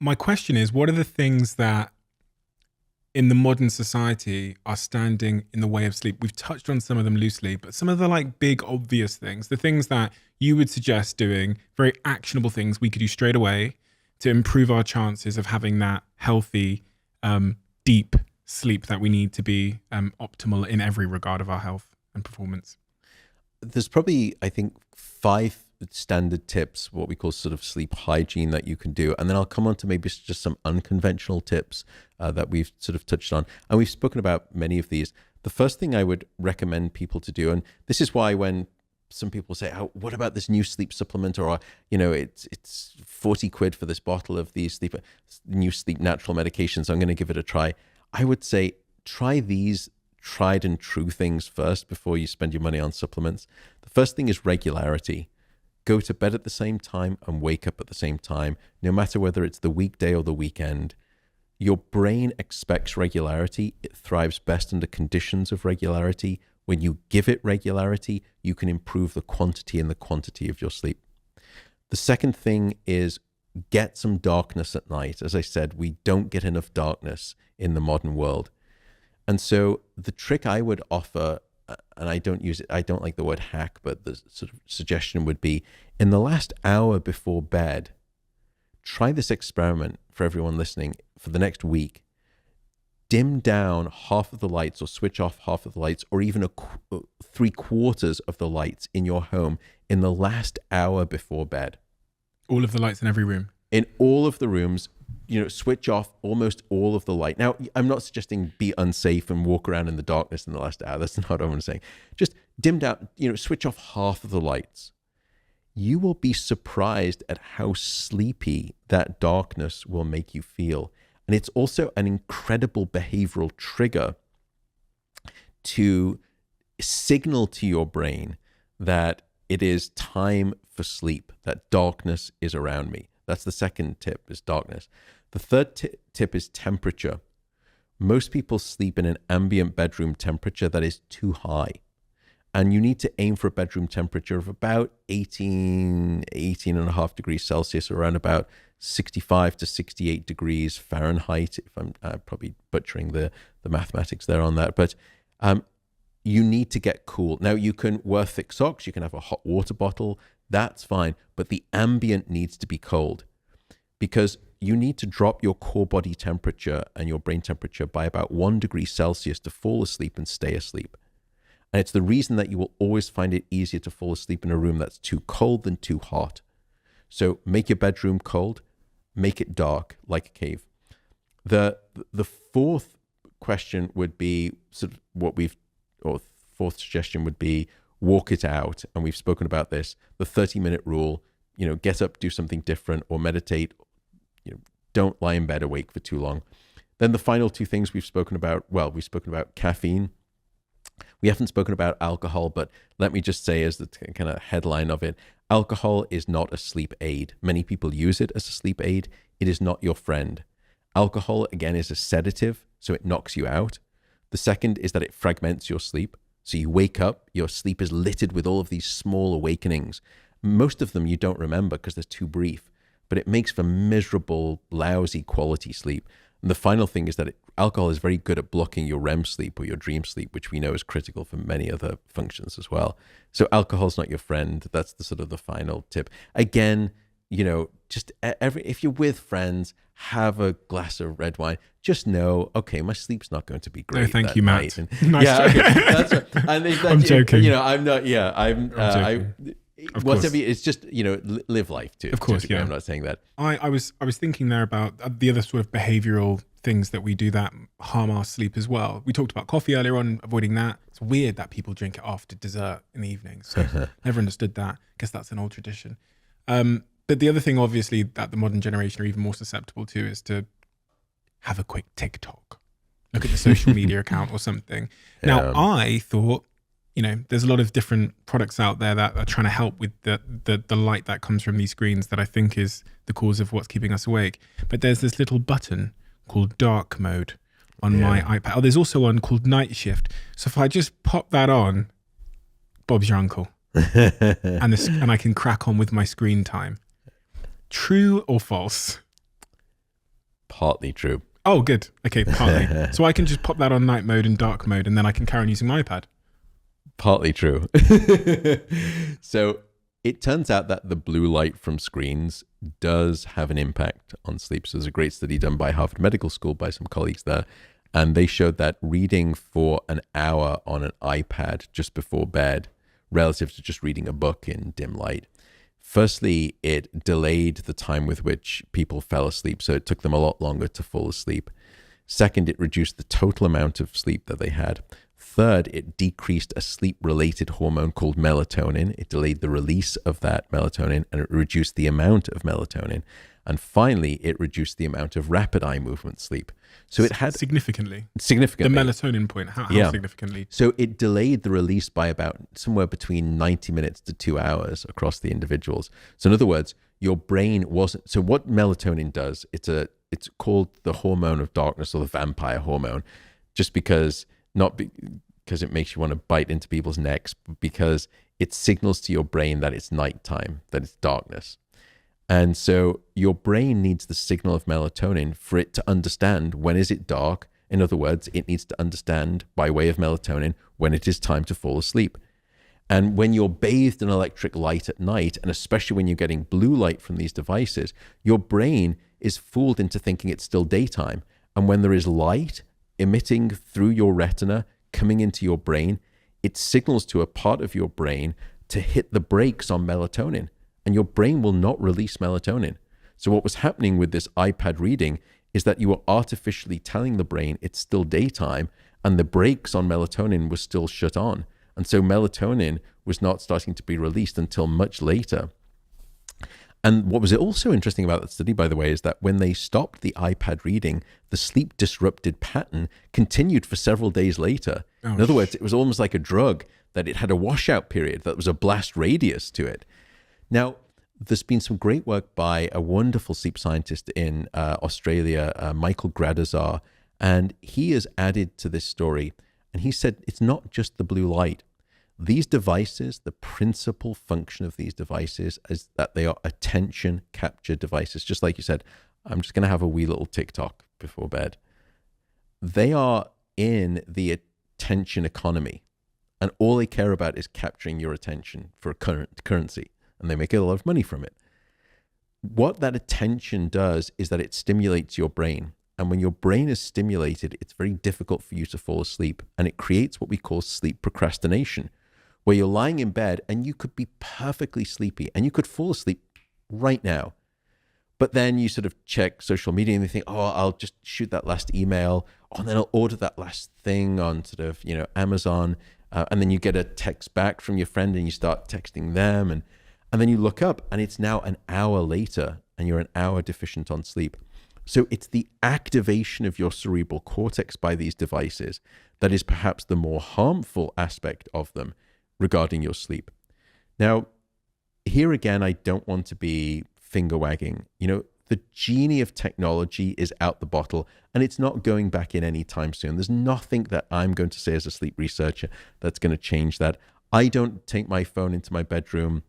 my question is, what are the things that in the modern society are standing in the way of sleep? We've touched on some of them loosely, but some of the like big obvious things, the things that you would suggest doing, very actionable things we could do straight away to improve our chances of having that healthy, deep sleep that we need to be optimal in every regard of our health and performance. There's probably, I think, 5 standard tips, what we call sort of sleep hygiene that you can do. And then I'll come on to maybe just some unconventional tips that we've sort of touched on. And we've spoken about many of these. The first thing I would recommend people to do, and this is why when some people say, oh, what about this new sleep supplement? Or, it's 40 quid for this bottle of these new sleep natural medications. I'm going to give it a try. I would say try these tried and true things first before you spend your money on supplements. The first thing is regularity. Go to bed at the same time and wake up at the same time, no matter whether it's the weekday or the weekend. Your brain expects regularity. It thrives best under conditions of regularity. When you give it regularity, you can improve the quantity and the quantity of your sleep. The second thing is get some darkness at night. As I said, we don't get enough darkness in the modern world. And so the trick I would offer, and I don't use it, I don't like the word hack, but the sort of suggestion would be, in the last hour before bed, try this experiment for everyone listening for the next week. Dim down half of the lights or switch off half of the lights or even 3/4 of the lights in your home in the last hour before bed. All of the lights in every room. In all of the rooms, switch off almost all of the light. Now, I'm not suggesting be unsafe and walk around in the darkness in the last hour. That's not what I'm saying. Just dim down, switch off half of the lights. You will be surprised at how sleepy that darkness will make you feel. And it's also an incredible behavioral trigger to signal to your brain that it is time for sleep, that darkness is around me. That's the second tip, is darkness. The third tip is temperature. Most people sleep in an ambient bedroom temperature that is too high. And you need to aim for a bedroom temperature of about 18 and a half degrees Celsius, around about 65 to 68 degrees Fahrenheit, if I'm probably butchering the mathematics there on that. But you need to get cool. Now, you can wear thick socks, you can have a hot water bottle, that's fine. But the ambient needs to be cold, because you need to drop your core body temperature and your brain temperature by about 1 degree Celsius to fall asleep and stay asleep. And it's the reason that you will always find it easier to fall asleep in a room that's too cold than too hot. So make your bedroom cold, make it dark like a cave. The fourth question would be sort of fourth suggestion would be walk it out. And we've spoken about this, the 30-minute rule, get up, do something different, or meditate. Don't lie in bed awake for too long. Then the final 2 things we've spoken about caffeine. We haven't spoken about alcohol, but let me just say, as the kind of headline of it, alcohol is not a sleep aid. Many people use it as a sleep aid. It is not your friend. Alcohol, again, is a sedative, so it knocks you out. The second is that it fragments your sleep. So you wake up, your sleep is littered with all of these small awakenings. Most of them you don't remember because they're too brief, but it makes for miserable, lousy quality sleep. And the final thing is that alcohol is very good at blocking your REM sleep or your dream sleep, which we know is critical for many other functions as well. So alcohol's not your friend. That's the sort of the final tip. Again, just if you're with friends, have a glass of red wine. Just know, okay, my sleep's not going to be great. No, thank you, Matt. Nice okay, that's right. And I'm joking. I'm not. Yeah, I'm joking. Whatever. It's just live life too. Of course, yeah. I'm not saying that. I was thinking there about the other sort of behavioral things that we do that harm our sleep as well. We talked about coffee earlier on, avoiding that. It's weird that people drink it after dessert in the evening. So never understood that. I guess that's an old tradition. But the other thing, obviously, that the modern generation are even more susceptible to is to have a quick TikTok. Look at the social media account or something. Now, I thought, there's a lot of different products out there that are trying to help with the light that comes from these screens that I think is the cause of what's keeping us awake. But there's this little button called dark mode on my iPad. Oh, there's also one called night shift. So if I just pop that on, Bob's your uncle. and I can crack on with my screen time. True or false? partly true. Oh, good. Okay, partly. So I can just pop that on night mode and dark mode, and then I can carry on using my iPad. Partly true. So it turns out that the blue light from screens does have an impact on sleep. So there's a great study done by Harvard Medical School by some colleagues there, and they showed that reading for an hour on an iPad just before bed, relative to just reading a book in dim light, firstly, it delayed the time with which people fell asleep. So it took them a lot longer to fall asleep. Second, it reduced the total amount of sleep that they had. Third, it decreased a sleep-related hormone called melatonin. It delayed the release of that melatonin, and it reduced the amount of melatonin. And finally, it reduced the amount of rapid eye movement sleep. So it had significantly. The significantly. melatonin point, how significantly? So it delayed the release by about somewhere between 90 minutes to 2 hours across the individuals. So in other words, your brain wasn't. So what melatonin does, it's called the hormone of darkness, or the vampire hormone, just because, not because it makes you want to bite into people's necks, but because it signals to your brain that it's nighttime, that it's darkness. And so your brain needs the signal of melatonin for it to understand when is it dark. In other words, it needs to understand by way of melatonin when it is time to fall asleep. And when you're bathed in electric light at night, and especially when you're getting blue light from these devices, your brain is fooled into thinking it's still daytime. And when there is light emitting through your retina, coming into your brain, it signals to a part of your brain to hit the brakes on melatonin. And your brain will not release melatonin. So what was happening with this iPad reading is that you were artificially telling the brain it's still daytime, and the brakes on melatonin was still shut on. And so melatonin was not starting to be released until much later. And what was also interesting about that study, by the way, is that when they stopped the iPad reading, the sleep disrupted pattern continued for several days later. In other words, it was almost like a drug, that it had a washout period, that was a blast radius to it. Now, there's been some great work by a wonderful sleep scientist in Australia, Michael Gradazar, and he has added to this story. And he said it's not just the blue light. These devices, the principal function of these devices is that they are attention capture devices. Just like you said, I'm just going to have a wee little TikTok before bed. They are in the attention economy, and all they care about is capturing your attention for currency. And they make a lot of money from it. What that attention does is that it stimulates your brain. And when your brain is stimulated, it's very difficult for you to fall asleep. And it creates what we call sleep procrastination, where you're lying in bed and you could be perfectly sleepy and you could fall asleep right now. But then you sort of check social media and you think, oh, I'll just shoot that last email. Oh, and then I'll order that last thing on sort of, Amazon. And then you get a text back from your friend and you start texting them. And then you look up and it's now an hour later and you're an hour deficient on sleep. So it's the activation of your cerebral cortex by these devices that is perhaps the more harmful aspect of them regarding your sleep. Now, here again, I don't want to be finger wagging. The genie of technology is out the bottle and it's not going back in anytime soon. There's nothing that I'm going to say as a sleep researcher that's going to change that. I don't take my phone into my bedroom.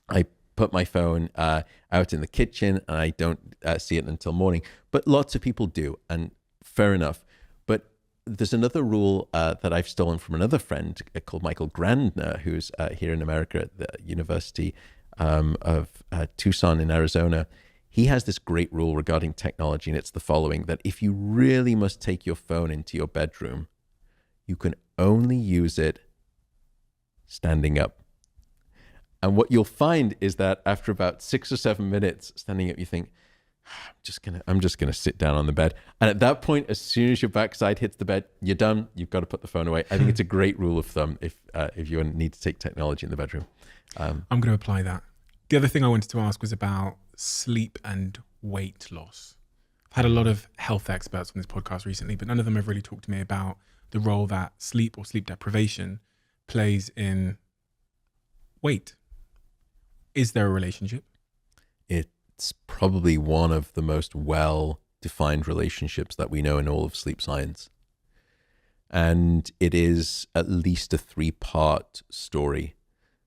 I put my phone out in the kitchen and I don't see it until morning. But lots of people do, and fair enough. But there's another rule that I've stolen from another friend called Michael Grandner, who's here in America at the University of Tucson in Arizona. He has this great rule regarding technology, and it's the following, that if you really must take your phone into your bedroom, you can only use it standing up. And what you'll find is that after about 6 or 7 minutes standing up, you think, I'm just gonna sit down on the bed. And at that point, as soon as your backside hits the bed, you're done. You've got to put the phone away. I think it's a great rule of thumb if you need to take technology in the bedroom. I'm going to apply that. The other thing I wanted to ask was about sleep and weight loss. I've had a lot of health experts on this podcast recently, but none of them have really talked to me about the role that sleep or sleep deprivation plays in weight. Is there a relationship? It's probably one of the most well-defined relationships that we know in all of sleep science. And it is at least a 3-part story.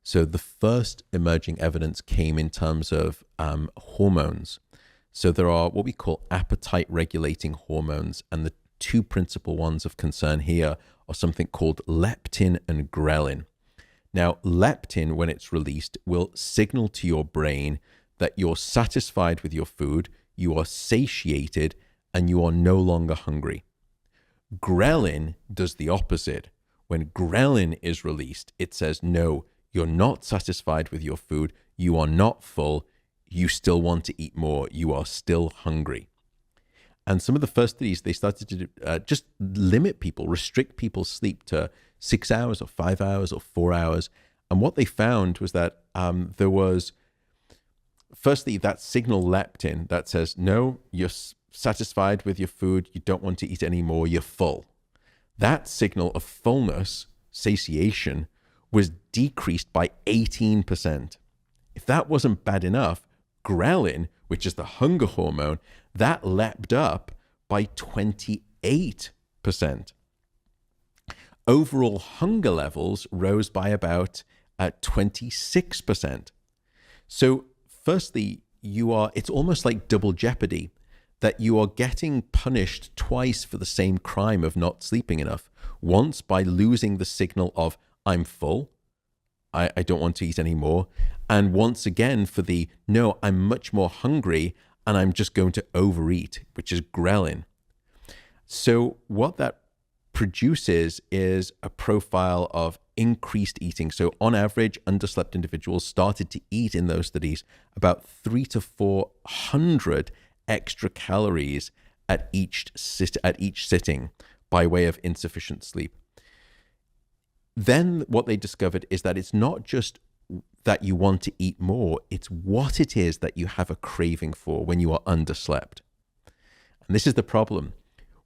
So the first emerging evidence came in terms of hormones. So there are what we call appetite regulating hormones, and the two principal ones of concern here are something called leptin and ghrelin. Now, leptin, when it's released, will signal to your brain that you're satisfied with your food, you are satiated, and you are no longer hungry. Ghrelin does the opposite. When ghrelin is released, it says, no, you're not satisfied with your food, you are not full, you still want to eat more, you are still hungry. And some of the first studies, they started to just limit people, restrict people's sleep to 6 hours or 5 hours or 4 hours. And what they found was that there was, firstly, that signal leptin that says, no, you're satisfied with your food, you don't want to eat anymore, you're full. That signal of fullness, satiation, was decreased by 18%. If that wasn't bad enough, ghrelin, which is the hunger hormone, that leapt up by 28%. Overall hunger levels rose by about 26%. So firstly, it's almost like double jeopardy, that you are getting punished twice for the same crime of not sleeping enough. Once by losing the signal of, I'm full, I don't want to eat anymore. And once again for the, no, I'm much more hungry and I'm just going to overeat, which is ghrelin. So what that produces is a profile of increased eating. So on average, underslept individuals started to eat in those studies about 300 to 400 extra calories at each sitting by way of insufficient sleep. Then what they discovered is that it's not just that you want to eat more, it's what it is that you have a craving for when you are underslept. And this is the problem.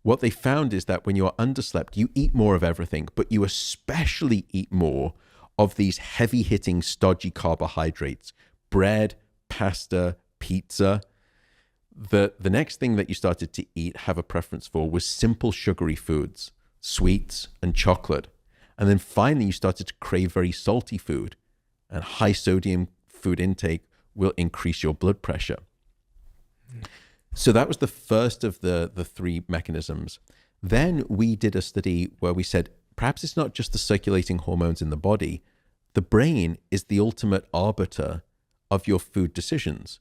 What they found is that when you are underslept, you eat more of everything, but you especially eat more of these heavy-hitting, stodgy carbohydrates, bread, pasta, pizza. The next thing that you started to eat, have a preference for, was simple sugary foods, sweets and chocolate. And then finally, you started to crave very salty food, and high sodium food intake will increase your blood pressure. So that was the first of the three mechanisms. Then we did a study where we said, perhaps it's not just the circulating hormones in the body. The brain is the ultimate arbiter of your food decisions.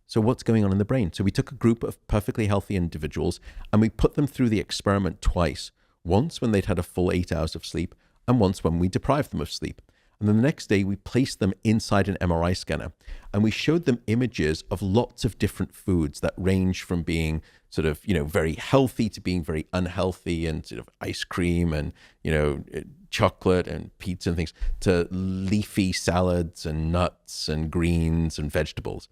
So what's going on in the brain? So we took a group of perfectly healthy individuals and we put them through the experiment twice. Once when they'd had a full 8 hours of sleep, and once when we deprived them of sleep. And then the next day we placed them inside an MRI scanner and we showed them images of lots of different foods that range from being sort of, very healthy to being very unhealthy, and sort of ice cream and, chocolate and pizza and things, to leafy salads and nuts and greens and vegetables.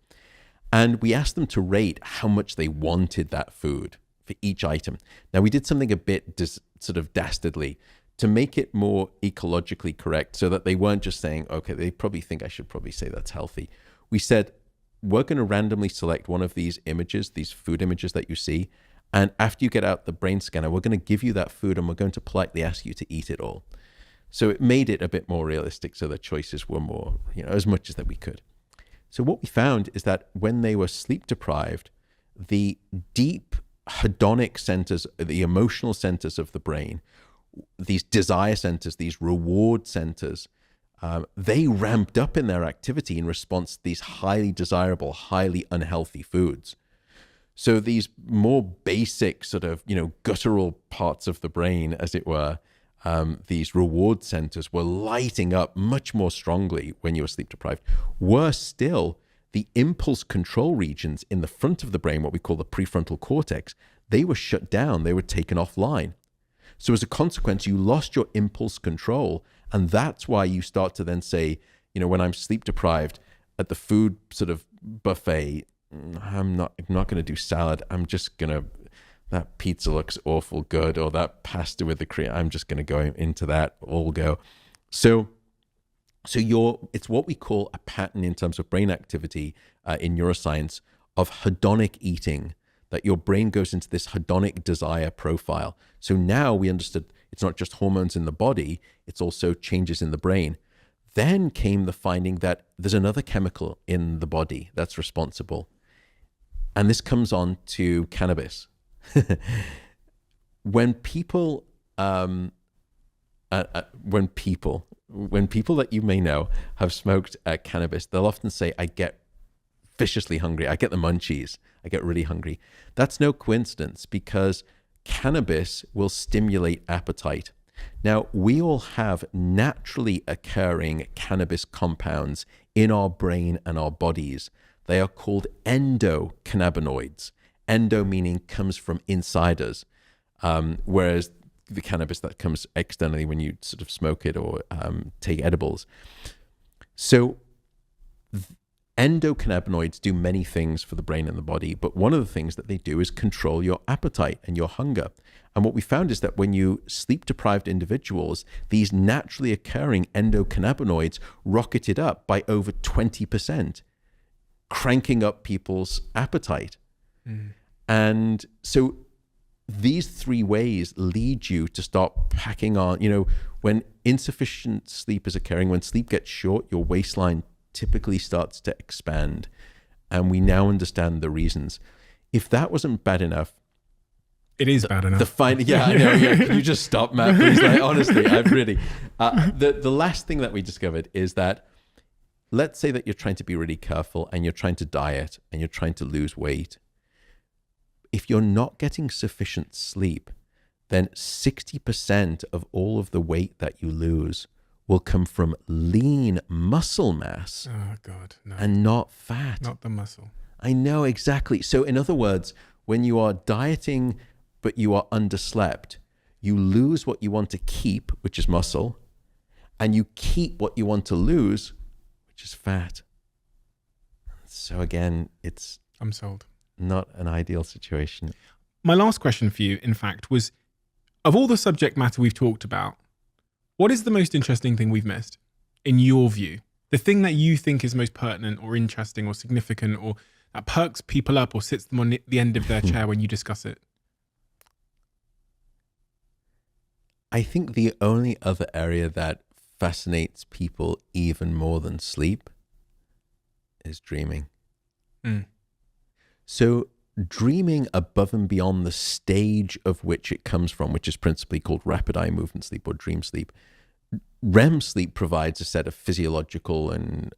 And we asked them to rate how much they wanted that food for each item. Now we did something a bit sort of dastardly to make it more ecologically correct, so that they weren't just saying, okay, they probably think I should probably say that's healthy. We said, we're going to randomly select one of these images, these food images that you see, and after you get out the brain scanner, we're going to give you that food and we're going to politely ask you to eat it all. So it made it a bit more realistic, so the choices were more, as much as that we could. So what we found is that when they were sleep deprived, the deep hedonic centers, the emotional centers of the brain, these desire centers, these reward centers, they ramped up in their activity in response to these highly desirable, highly unhealthy foods. So these more basic sort of, guttural parts of the brain, as it were, these reward centers were lighting up much more strongly when you were sleep deprived. Worse still, the impulse control regions in the front of the brain, what we call the prefrontal cortex, they were shut down, they were taken offline. So as a consequence, you lost your impulse control. And that's why you start to then say, when I'm sleep deprived at the food sort of buffet, I'm not going to do salad. I'm just going to, that pizza looks awful good, or that pasta with the cream, I'm just going to go into that, all go. So it's what we call a pattern in terms of brain activity in neuroscience of hedonic eating, that your brain goes into this hedonic desire profile. So now we understood it's not just hormones in the body, it's also changes in the brain. Then came the finding that there's another chemical in the body that's responsible. And this comes on to cannabis. When people that you may know have smoked cannabis, they'll often say, I get viciously hungry. I get the munchies. I get really hungry. That's no coincidence, because cannabis will stimulate appetite. Now, we all have naturally occurring cannabis compounds in our brain and our bodies. They are called endocannabinoids. Endo meaning comes from inside us, whereas the cannabis that comes externally when you sort of smoke it or take edibles. So endocannabinoids do many things for the brain and the body, but one of the things that they do is control your appetite and your hunger. And what we found is that when you sleep-deprived individuals, these naturally occurring endocannabinoids rocketed up by over 20%, cranking up people's appetite. And so these three ways lead you to start packing on. When insufficient sleep is occurring, when sleep gets short, your waistline typically starts to expand. And we now understand the reasons. If that wasn't bad enough, it is bad enough. I know. Yeah. Can you just stop, Matt? Please? Honestly, I've really. The last thing that we discovered is that, let's say that you're trying to be really careful and you're trying to diet and you're trying to lose weight. If you're not getting sufficient sleep, then 60% of all of the weight that you lose will come from lean muscle mass. Oh, God, no. And not fat. Not the muscle. I know, exactly. So in other words, when you are dieting but you are underslept, you lose what you want to keep, which is muscle, and you keep what you want to lose, which is fat. So again, I'm sold. Not an ideal situation. My last question for you, in fact, was, of all the subject matter we've talked about, what is the most interesting thing we've missed, in your view? The thing that you think is most pertinent or interesting or significant, or that perks people up or sits them on the end of their chair when you discuss it? I think the only other area that fascinates people even more than sleep is dreaming. So dreaming above and beyond the stage of which it comes from, which is principally called rapid eye movement sleep or dream sleep. REM sleep provides a set of physiological and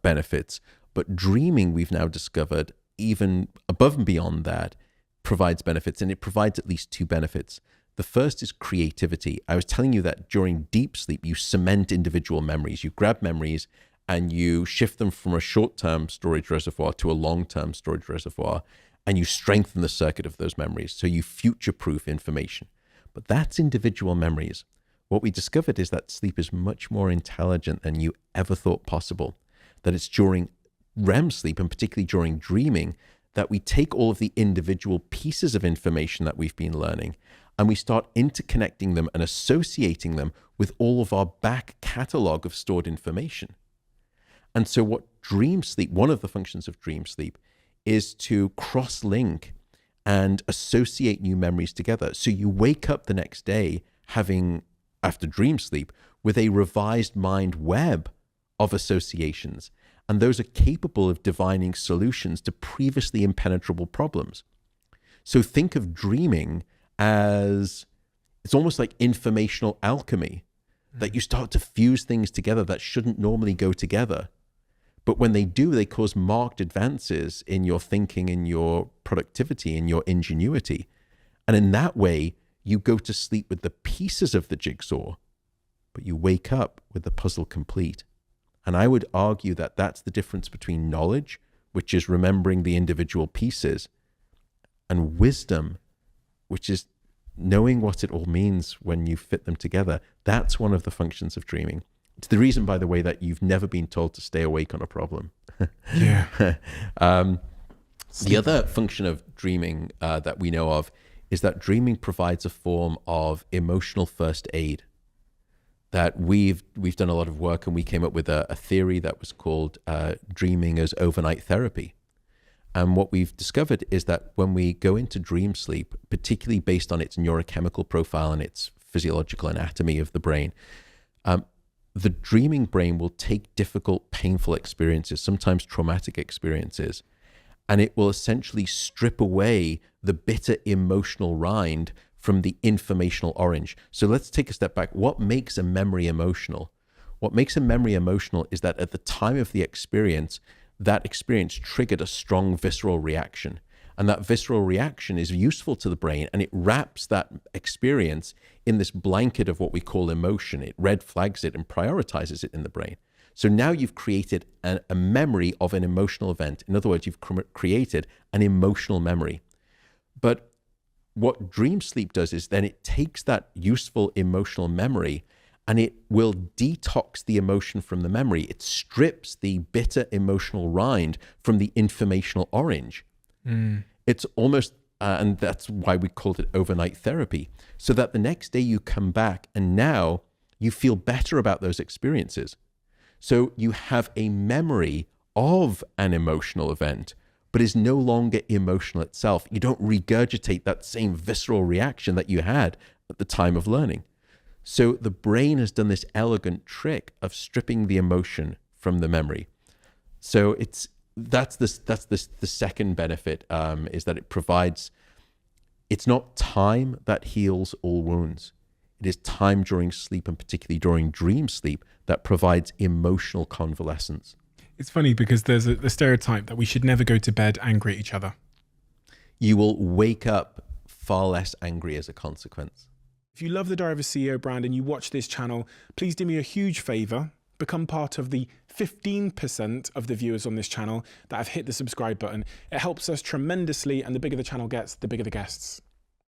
benefits, but dreaming, we've now discovered, even above and beyond that, provides benefits, and it provides at least two benefits. The first is creativity. I was telling you that during deep sleep, you cement individual memories. You grab memories and you shift them from a short-term storage reservoir to a long-term storage reservoir, and you strengthen the circuit of those memories. So you future-proof information. But that's individual memories. What we discovered is that sleep is much more intelligent than you ever thought possible. That it's during REM sleep, and particularly during dreaming, that we take all of the individual pieces of information that we've been learning, and we start interconnecting them and associating them with all of our back catalog of stored information. And so what dream sleep, one of the functions of dream sleep, is to cross-link and associate new memories together. So you wake up the next day after dream sleep, with a revised mind web of associations. And those are capable of divining solutions to previously impenetrable problems. So think of dreaming as, it's almost like informational alchemy, that you start to fuse things together that shouldn't normally go together. But when they do, they cause marked advances in your thinking, in your productivity, in your ingenuity. And in that way, you go to sleep with the pieces of the jigsaw, but you wake up with the puzzle complete. And I would argue that that's the difference between knowledge, which is remembering the individual pieces, and wisdom, which is knowing what it all means when you fit them together. That's one of the functions of dreaming. It's the reason, by the way, that you've never been told to stay awake on a problem. Yeah. The other function of dreaming that we know of is that dreaming provides a form of emotional first aid. That we've done a lot of work, and we came up with a theory that was called dreaming as overnight therapy. And what we've discovered is that when we go into dream sleep, particularly based on its neurochemical profile and its physiological anatomy of the brain, the dreaming brain will take difficult, painful experiences, sometimes traumatic experiences, and it will essentially strip away the bitter emotional rind from the informational orange. So let's take a step back. What makes a memory emotional? What makes a memory emotional is that at the time of the experience, that experience triggered a strong visceral reaction. And that visceral reaction is useful to the brain, and it wraps that experience in this blanket of what we call emotion. It red flags it and prioritizes it in the brain. So now you've created a memory of an emotional event. In other words, you've created an emotional memory. But what dream sleep does is then it takes that useful emotional memory and it will detox the emotion from the memory. It strips the bitter emotional rind from the informational orange. It's almost, and that's why we called it overnight therapy, so that the next day you come back and now you feel better about those experiences. So you have a memory of an emotional event, but is no longer emotional itself. You don't regurgitate that same visceral reaction that you had at the time of learning. So the brain has done this elegant trick of stripping the emotion from the memory. So that's the second benefit, is that it provides, it's not time that heals all wounds. It is time during sleep, and particularly during dream sleep, that provides emotional convalescence. It's funny because there's a stereotype that we should never go to bed angry at each other. You will wake up far less angry as a consequence. If you love the Diary of a CEO brand and you watch this channel, please do me a huge favor. Become part of the 15% of the viewers on this channel that have hit the subscribe button. It helps us tremendously, and the bigger the channel gets, the bigger the guests.